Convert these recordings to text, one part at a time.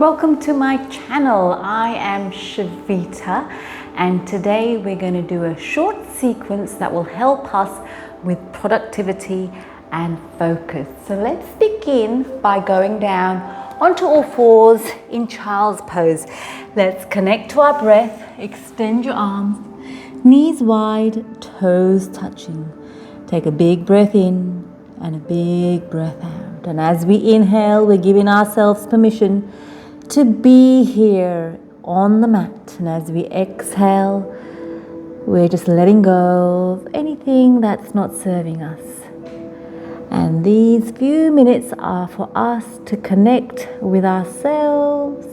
Welcome to my channel. I am Shavita and today we're going to do a short sequence that will help us with productivity and focus. So let's begin by going down onto all fours in child's pose. Let's connect to our breath. Extend your arms, knees wide, toes touching. Take a big breath in and a big breath out. And as we inhale, we're giving ourselves permission to be here on the mat. And as we exhale, we're just letting go of anything that's not serving us. And these few minutes are for us to connect with ourselves,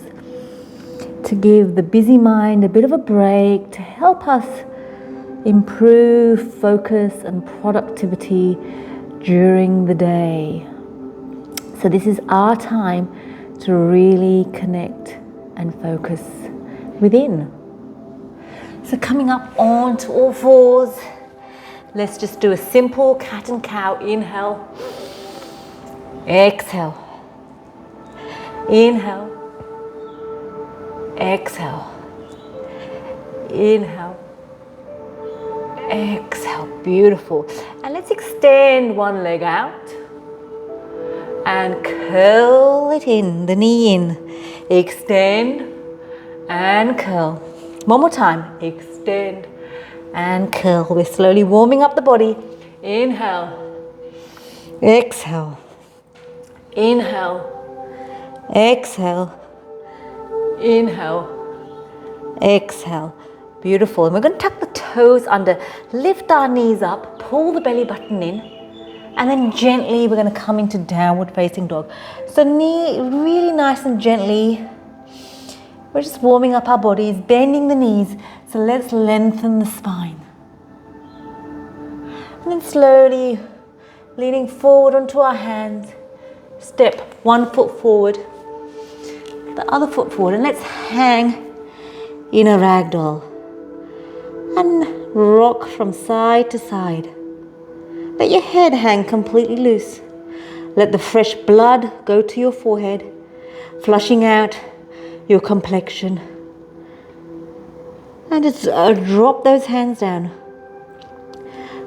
to give the busy mind a bit of a break, to help us improve focus and productivity during the day. So this is our time to really connect and focus within. So coming up onto all fours, let's just do a simple cat and cow. Inhale, exhale, inhale, exhale, inhale, exhale. Beautiful. And let's extend one leg out and curl it in, the knee in. Extend and curl. One more time. Extend and curl. We're slowly warming up the body. Inhale, exhale, inhale, exhale, inhale, exhale. Beautiful. And we're going to tuck the toes under, lift our knees up, pull the belly button in, and then gently we're going to come into downward facing dog. So knee really nice and gently. We're just warming up our bodies, bending the knees. So let's lengthen the spine. And then slowly leaning forward onto our hands. Step one foot forward, the other foot forward. And let's hang in a ragdoll. And rock from side to side. Let your head hang completely loose. Let the fresh blood go to your forehead, flushing out your complexion. And just drop those hands down.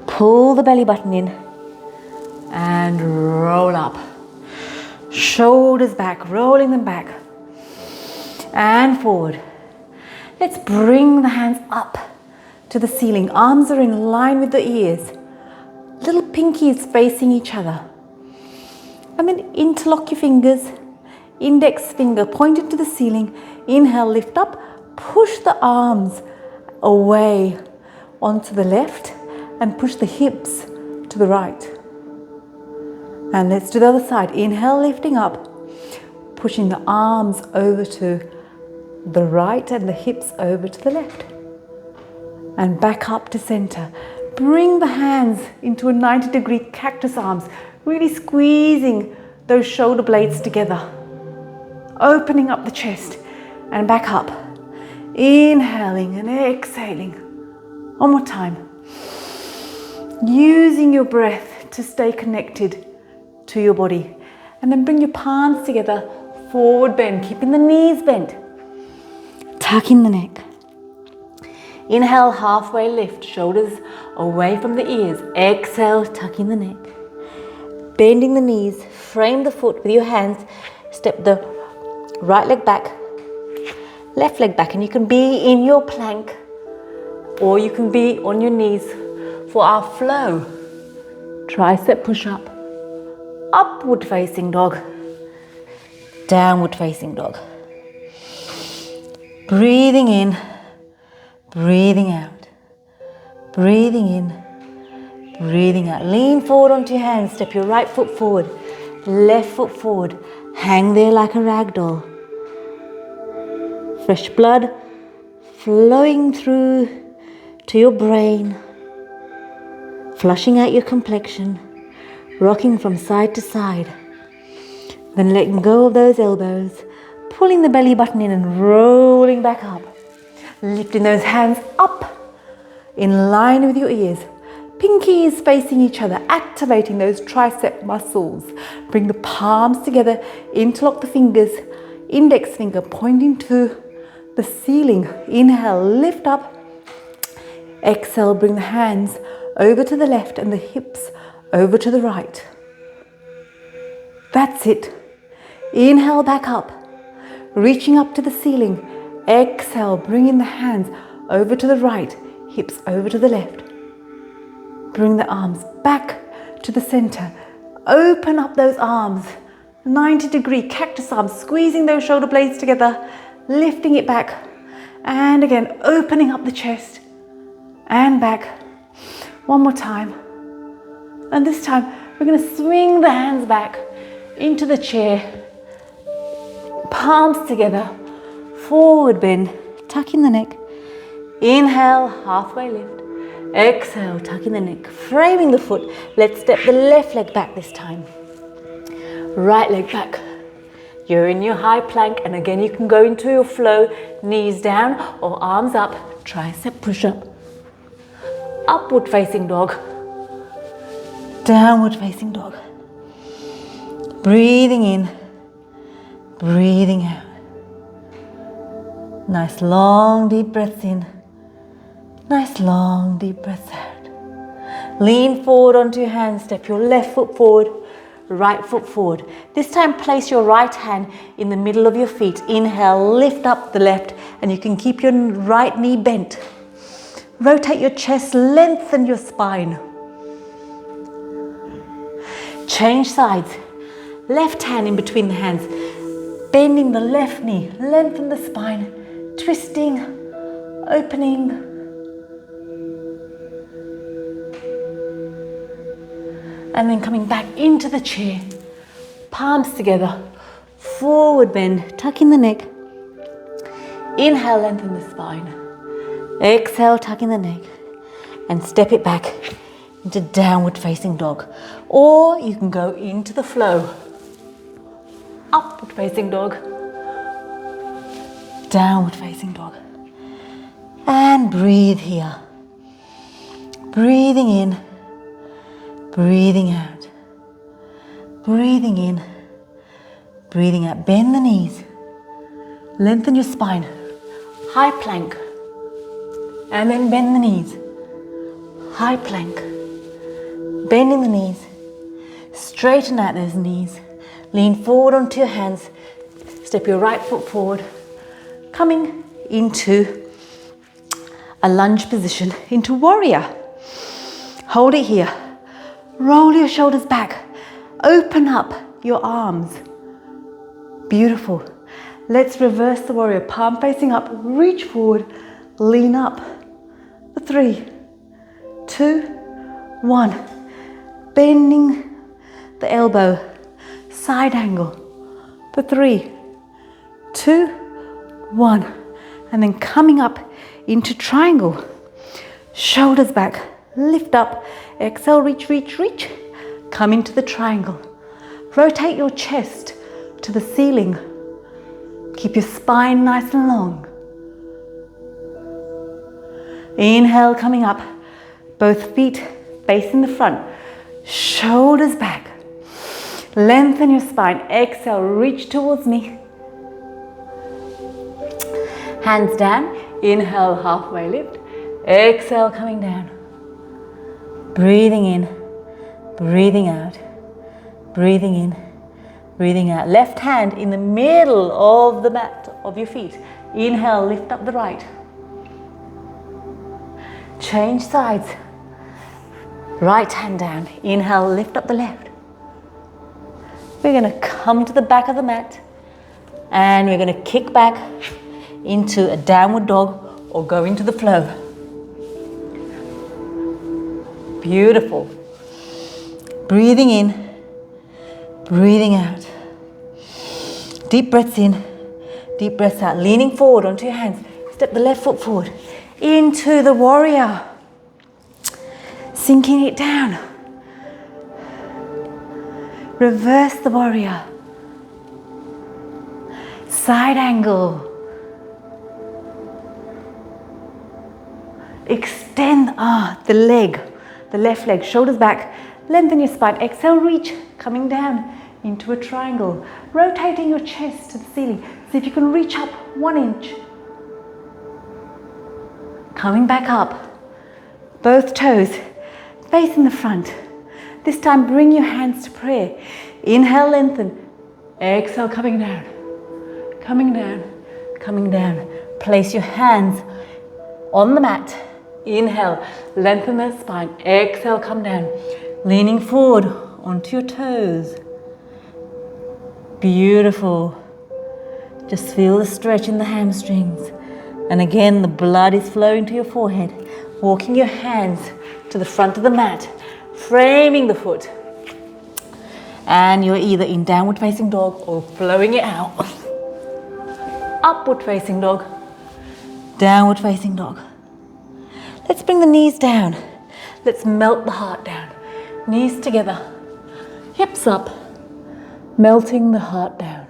Pull the belly button in and roll up. Shoulders back, rolling them back and forward. Let's bring the hands up to the ceiling. Arms are in line with the ears. Little pinkies facing each other. And then interlock your fingers. Index finger pointed to the ceiling. Inhale, lift up. Push the arms away onto the left and push the hips to the right. And let's do the other side. Inhale, lifting up. Pushing the arms over to the right and the hips over to the left. And back up to center. Bring the hands into a 90-degree cactus arms, really squeezing those shoulder blades together. Opening up the chest and back up. Inhaling and exhaling. One more time. Using your breath to stay connected to your body. And then bring your palms together, forward bend, keeping the knees bent. Tuck in the neck. Inhale, halfway lift, shoulders away from the ears. Exhale, tuck in the neck. Bending the knees, frame the foot with your hands. Step the right leg back, left leg back. And you can be in your plank or you can be on your knees for our flow. Tricep push-up, upward facing dog, downward facing dog. Breathing in. Breathing out, breathing in, breathing out. Lean forward onto your hands, step your right foot forward, left foot forward. Hang there like a rag doll. Fresh blood flowing through to your brain, flushing out your complexion, rocking from side to side. Then letting go of those elbows, pulling the belly button in and rolling back up. Lifting those hands up in line with your ears. Pinkies facing each other, activating those tricep muscles. Bring the palms together, interlock the fingers. index finger pointing to the ceiling. Inhale, lift up. Exhale, bring the hands over to the left and the hips over to the right. That's it. Inhale, back up, reaching up to the ceiling. Exhale, bringing the hands over to the right, hips over to the left. Bring the arms back to the center. Open up those arms, 90-degree cactus arms, squeezing those shoulder blades together, lifting it back. And again, opening up the chest and back. One more time. And this time, we're going to swing the hands back into the chair. Palms together, forward bend, tuck in the neck. Inhale, halfway lift. Exhale, tuck in the neck, framing the foot. Let's step the left leg back this time. Right leg back. You're in your high plank, and again you can go into your flow, knees down or arms up, tricep push-up. Upward facing dog. Downward facing dog. Breathing in, breathing out. Nice long deep breaths in. Nice long deep breaths out. Lean forward onto your hands. Step your left foot forward, right foot forward. This time place your right hand in the middle of your feet. Inhale, lift up the left, and you can keep your right knee bent. Rotate your chest, lengthen your spine. Change sides. Left hand in between the hands. Bending the left knee, lengthen the spine. Twisting, opening. And then coming back into the chair. Palms together. Forward bend, tuck in the neck. Inhale, lengthen the spine. Exhale, tuck in the neck. And step it back into downward facing dog. Or you can go into the flow. Upward facing dog. Downward facing dog. And breathe here. Breathing in. Breathing out. Breathing in. Breathing out. Bend the knees. Lengthen your spine. High plank. And then bend the knees. High plank. Bending the knees. Straighten out those knees. Lean forward onto your hands. Step your right foot forward. Coming into a lunge position, into warrior. Hold it here. Roll your shoulders back. Open up your arms. Beautiful. Let's reverse the warrior. Palm facing up. Reach forward. Lean up. 3, 2, 1. Bending the elbow. Side angle. 3, 2, 1. And then coming up into triangle. Shoulders back. Lift up. Exhale, reach, reach, reach. Come into the triangle. Rotate your chest to the ceiling. Keep your spine nice and long. Inhale, coming up. Both feet facing the front. Shoulders back. Lengthen your spine. Exhale, reach towards me. Hands down. Inhale, halfway lift. Exhale, coming down. Breathing in. Breathing out. Breathing in. Breathing out. Left hand in the middle of the mat of your feet. Inhale, lift up the right. Change sides. Right hand down. Inhale, lift up the left. We're going to come to the back of the mat and we're going to kick back into a downward dog or go into the flow. Beautiful. Breathing in, breathing out. Deep breaths in, deep breaths out. Leaning forward onto your hands. Step the left foot forward into the warrior. Sinking it down. Reverse the warrior. Side angle. Extend the leg, the left leg, shoulders back. Lengthen your spine. Exhale, reach, coming down into a triangle. Rotating your chest to the ceiling. See if you can reach up 1 inch. Coming back up. Both toes facing the front. This time bring your hands to prayer. Inhale, lengthen. Exhale, coming down. Coming down. Coming down. Place your hands on the mat. Inhale, lengthen the spine. Exhale, come down. Leaning forward onto your toes. Beautiful. Just feel the stretch in the hamstrings. And again, the blood is flowing to your forehead. Walking your hands to the front of the mat. Framing the foot. And you're either in downward facing dog or flowing it out. Upward facing dog. Downward facing dog. Let's bring the knees down. Let's melt the heart down. Knees together. Hips up. Melting the heart down.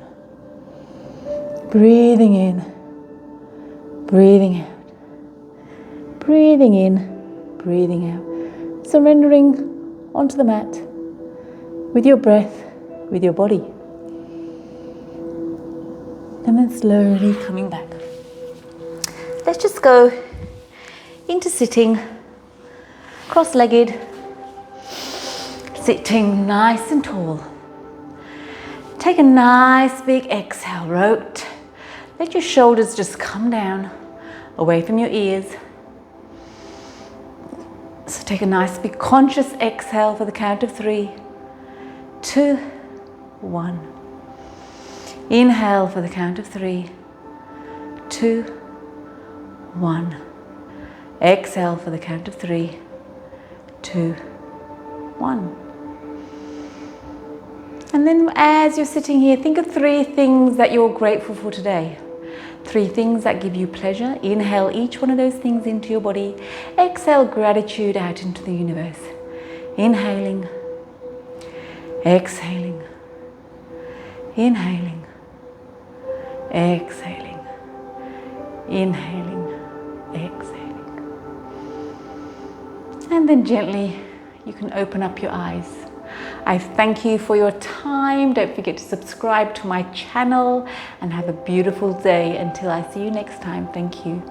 Breathing in. Breathing out. Breathing in. Breathing out. Surrendering onto the mat with your breath, with your body. And then slowly coming back. Let's just go into sitting, cross-legged, sitting nice and tall. Take a nice big exhale, rote. Let your shoulders just come down, away from your ears. So take a nice big conscious exhale for the count of 3, 2, 1. Inhale for the count of 3, 2, 1. Exhale for the count of 3, 2, 1. And then as you're sitting here, think of 3 things that you're grateful for today. 3 things that give you pleasure. Inhale each one of those things into your body. Exhale gratitude out into the universe. Inhaling, exhaling, inhaling, exhaling, inhaling, exhaling. And then gently you can open up your eyes. I thank you for your time. Don't forget to subscribe to my channel and have a beautiful day. Until I see you next time, thank you.